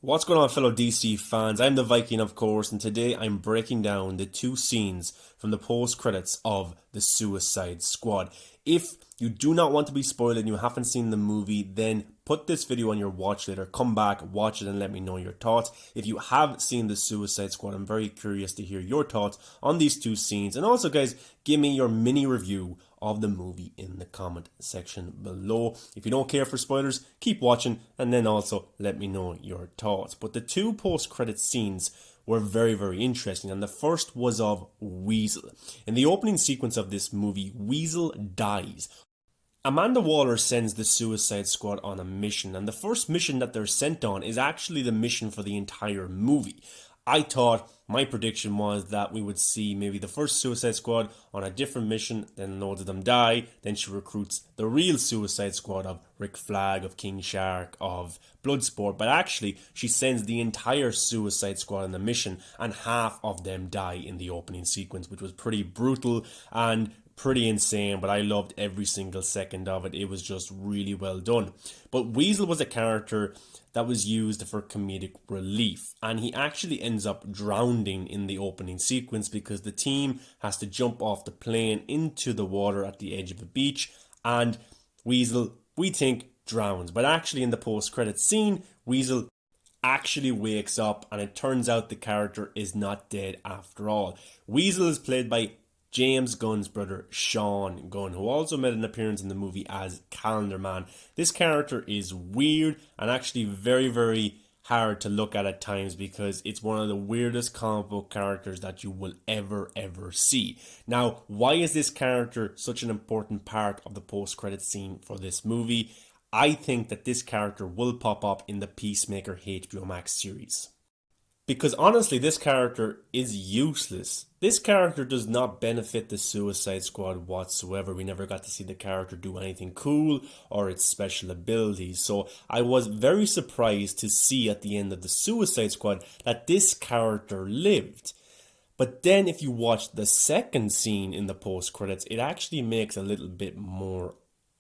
What's going on, fellow DC fans? I'm the Viking, of course, and today I'm breaking down the two scenes from the post credits of The Suicide Squad. If you do not want to be spoiled and you haven't seen the movie, then put this video on your watch later. Come back, watch it, and let me know your thoughts. If you have seen The Suicide Squad, I'm very curious to hear your thoughts on these two scenes. And also, guys, give me your mini review of the movie in the comment section below. If you don't care for spoilers, keep watching and then also let me know your thoughts. But the two post-credit scenes were very interesting, and the first was of Weasel. In the opening sequence of this movie, Weasel dies. Amanda Waller sends the Suicide Squad on a mission, and the first mission that they're sent on is actually the mission for the entire movie. I thought, my prediction was that we would see maybe the first Suicide Squad on a different mission, then loads of them die, then she recruits the real Suicide Squad of Rick Flag, of King Shark, of Bloodsport, but actually she sends the entire Suicide Squad on the mission, and half of them die in the opening sequence, which was pretty brutal and pretty insane, but I loved every single second of it. It was just really well done. But Weasel was a character that was used for comedic relief, and he actually ends up drowning in the opening sequence because the team has to jump off the plane into the water at the edge of a beach, and Weasel, we think, drowns. But actually in the post-credits scene, Weasel actually wakes up, and it turns out the character is not dead after all. Weasel is played by James Gunn's brother, Sean Gunn, who also made an appearance in the movie as Calendar Man. This character is weird and actually very hard to look at times because it's one of the weirdest comic book characters that you will ever see. Now, why is this character such an important part of the post-credit scene for this movie? I think that this character will pop up in the Peacemaker HBO Max series. Because honestly, this character is useless. This character does not benefit the Suicide Squad whatsoever. We never got to see the character do anything cool or its special abilities. So I was very surprised to see at the end of the Suicide Squad that this character lived. But then if you watch the second scene in the post credits, it actually makes a little bit more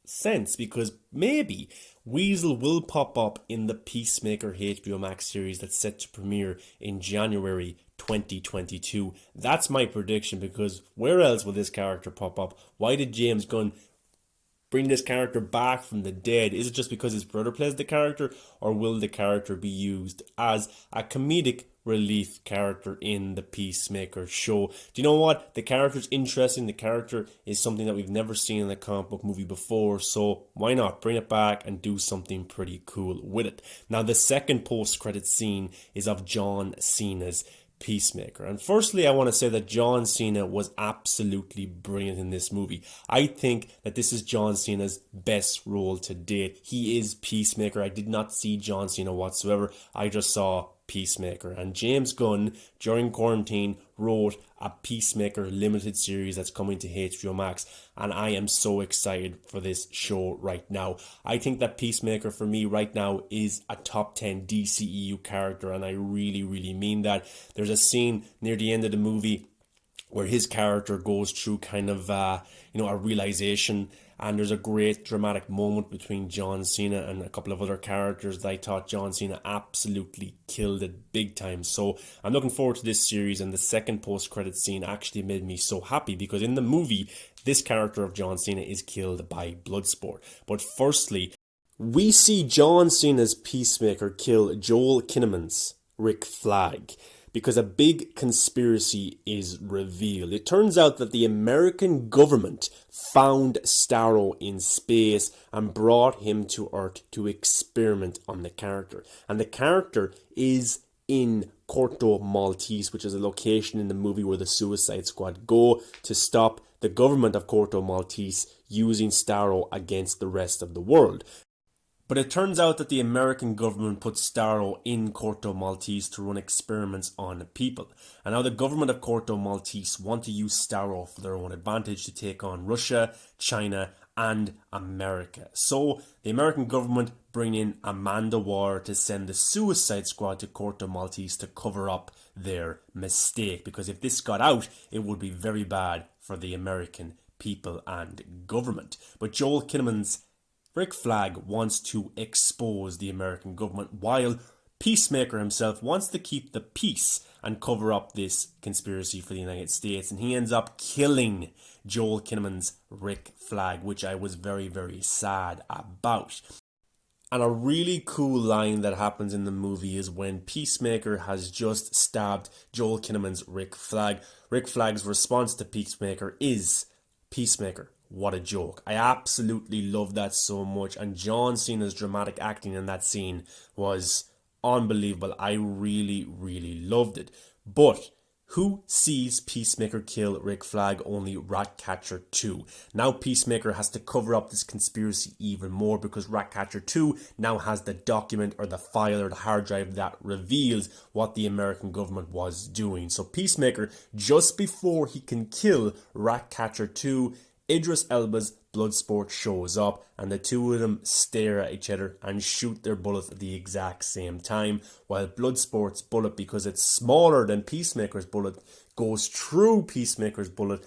sense because maybe Weasel will pop up in the Peacemaker HBO Max series that's set to premiere in January 2022. That's my prediction, because where else will this character pop up? Why did James Gunn bring this character back from the dead? Is it just because his brother plays the character, or will the character be used as a comedic relief character in the Peacemaker show? Do you know what? The character's interesting. The character is something that we've never seen in a comic book movie before, so why not bring it back and do something pretty cool with it? Now, the second post-credit scene is of John Cena's Peacemaker. And firstly, I want to say that John Cena was absolutely brilliant in this movie. I think that this is John Cena's best role to date. He is Peacemaker. I did not see John Cena whatsoever. I just saw Peacemaker. And James Gunn, during quarantine, wrote a Peacemaker limited series that's coming to HBO Max, and I am so excited for this show right now. I think that Peacemaker for me right now is a top 10 DCEU character, and I really mean that. There's a scene near the end of the movie where his character goes through kind of a realization, and there's a great dramatic moment between John Cena and a couple of other characters that I thought John Cena absolutely killed it big time. So I'm looking forward to this series, and the second post-credit scene actually made me so happy because in the movie this character of John Cena is killed by Bloodsport. But firstly, we see John Cena's Peacemaker kill Joel Kinnaman's Rick Flag, because a big conspiracy is revealed. It turns out that the American government found Starro in space and brought him to Earth to experiment on the character. And the character is in Corto Maltese, which is a location in the movie where the Suicide Squad go to stop the government of Corto Maltese using Starro against the rest of the world. But it turns out that the American government put Starro in Corto Maltese to run experiments on people. And now the government of Corto Maltese want to use Starro for their own advantage to take on Russia, China, and America. So the American government bring in Amanda Waller to send the Suicide Squad to Corto Maltese to cover up their mistake. Because if this got out, it would be very bad for the American people and government. But Joel Kinnaman's Rick Flag wants to expose the American government while Peacemaker himself wants to keep the peace and cover up this conspiracy for the United States, and he ends up killing Joel Kinnaman's Rick Flag, which I was very, very sad about. And a really cool line that happens in the movie is when Peacemaker has just stabbed Joel Kinnaman's Rick Flag. Rick Flag's response to Peacemaker is, "Peacemaker, what a joke." I absolutely love that so much, and John Cena's dramatic acting in that scene was unbelievable. I really, really loved it. But who sees Peacemaker kill Rick Flag? Only Ratcatcher 2. Now Peacemaker has to cover up this conspiracy even more because Ratcatcher 2 now has the document or the file or the hard drive that reveals what the American government was doing. So Peacemaker, just before he can kill Ratcatcher 2, Idris Elba's Bloodsport shows up, and the two of them stare at each other and shoot their bullets at the exact same time, while Bloodsport's bullet, because it's smaller than Peacemaker's bullet, goes through Peacemaker's bullet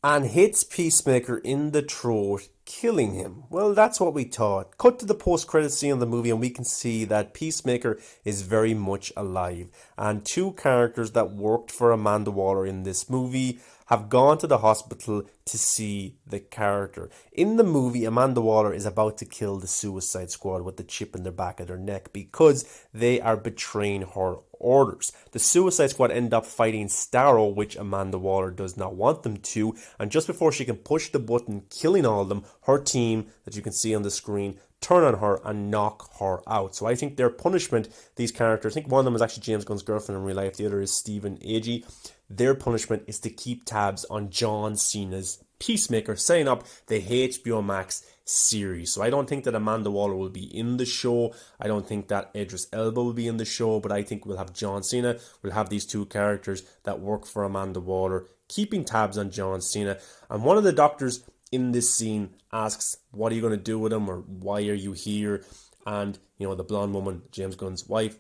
and hits Peacemaker in the throat, killing him. Well, that's what we thought. Cut to the post-credit scene of the movie and we can see that Peacemaker is very much alive. And two characters that worked for Amanda Waller in this movie have gone to the hospital to see the character. In the movie, Amanda Waller is about to kill the Suicide Squad with the chip in the back of their neck because they are betraying her orders. The Suicide Squad end up fighting Starro, which Amanda Waller does not want them to, and just before she can push the button, killing all of them, her team, that you can see on the screen, turn on her and knock her out. So I think their punishment, these characters, I think one of them is actually James Gunn's girlfriend in real life, the other is Stephen Agee. Their punishment is to keep tabs on John Cena's Peacemaker, setting up the HBO Max series. So I don't think that Amanda Waller will be in the show. I don't think that Idris Elba will be in the show, but I think we'll have John Cena. We'll have these two characters that work for Amanda Waller, keeping tabs on John Cena. And one of the doctors in this scene asks, "What are you going to do with him?" or "Why are you here?" And, you know, the blonde woman, James Gunn's wife,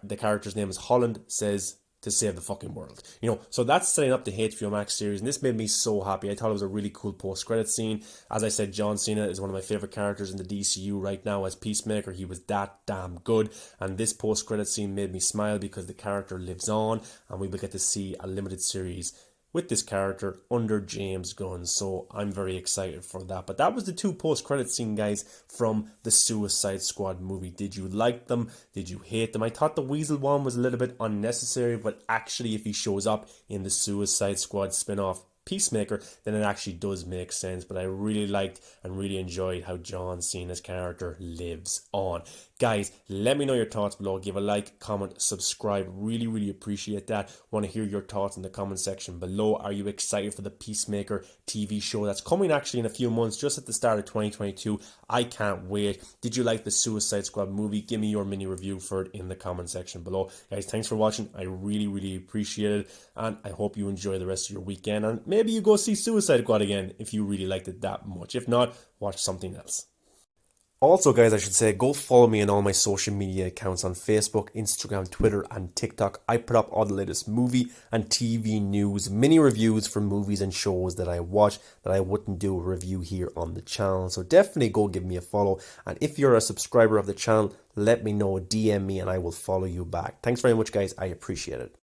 the character's name is Holland, says, "To save the fucking world." You know, so that's setting up the HBO Max series, and this made me so happy. I thought it was a really cool post-credit scene. As I said, John Cena is one of my favorite characters in the DCU right now as Peacemaker. He was that damn good, and this post-credit scene made me smile because the character lives on, and we will get to see a limited series with this character under James Gunn, so I'm very excited for that. But that was the two post-credit scene, guys, from the Suicide Squad movie. Did you like them? Did you hate them? I thought the Weasel one was a little bit unnecessary, but actually if he shows up in the Suicide Squad spin-off Peacemaker, then it actually does make sense. But I really liked and really enjoyed how John Cena's character lives on. Guys, let me know your thoughts below. Give a like, comment, subscribe. Really, really appreciate that. Want to hear your thoughts in the comment section below. Are you excited for the Peacemaker TV show that's coming actually in a few months, just at the start of 2022? I can't wait. Did you like the Suicide Squad movie? Give me your mini review for it in the comment section below. Guys, thanks for watching. I really, really appreciate it. And I hope you enjoy the rest of your weekend. And maybe you go see Suicide Squad again if you really liked it that much. If not, watch something else. Also, guys, I should say, go follow me on all my social media accounts on Facebook, Instagram, Twitter, and TikTok. I put up all the latest movie and TV news, mini reviews for movies and shows that I watch that I wouldn't do a review here on the channel. So definitely go give me a follow. And if you're a subscriber of the channel, let me know, DM me, and I will follow you back. Thanks very much, guys. I appreciate it.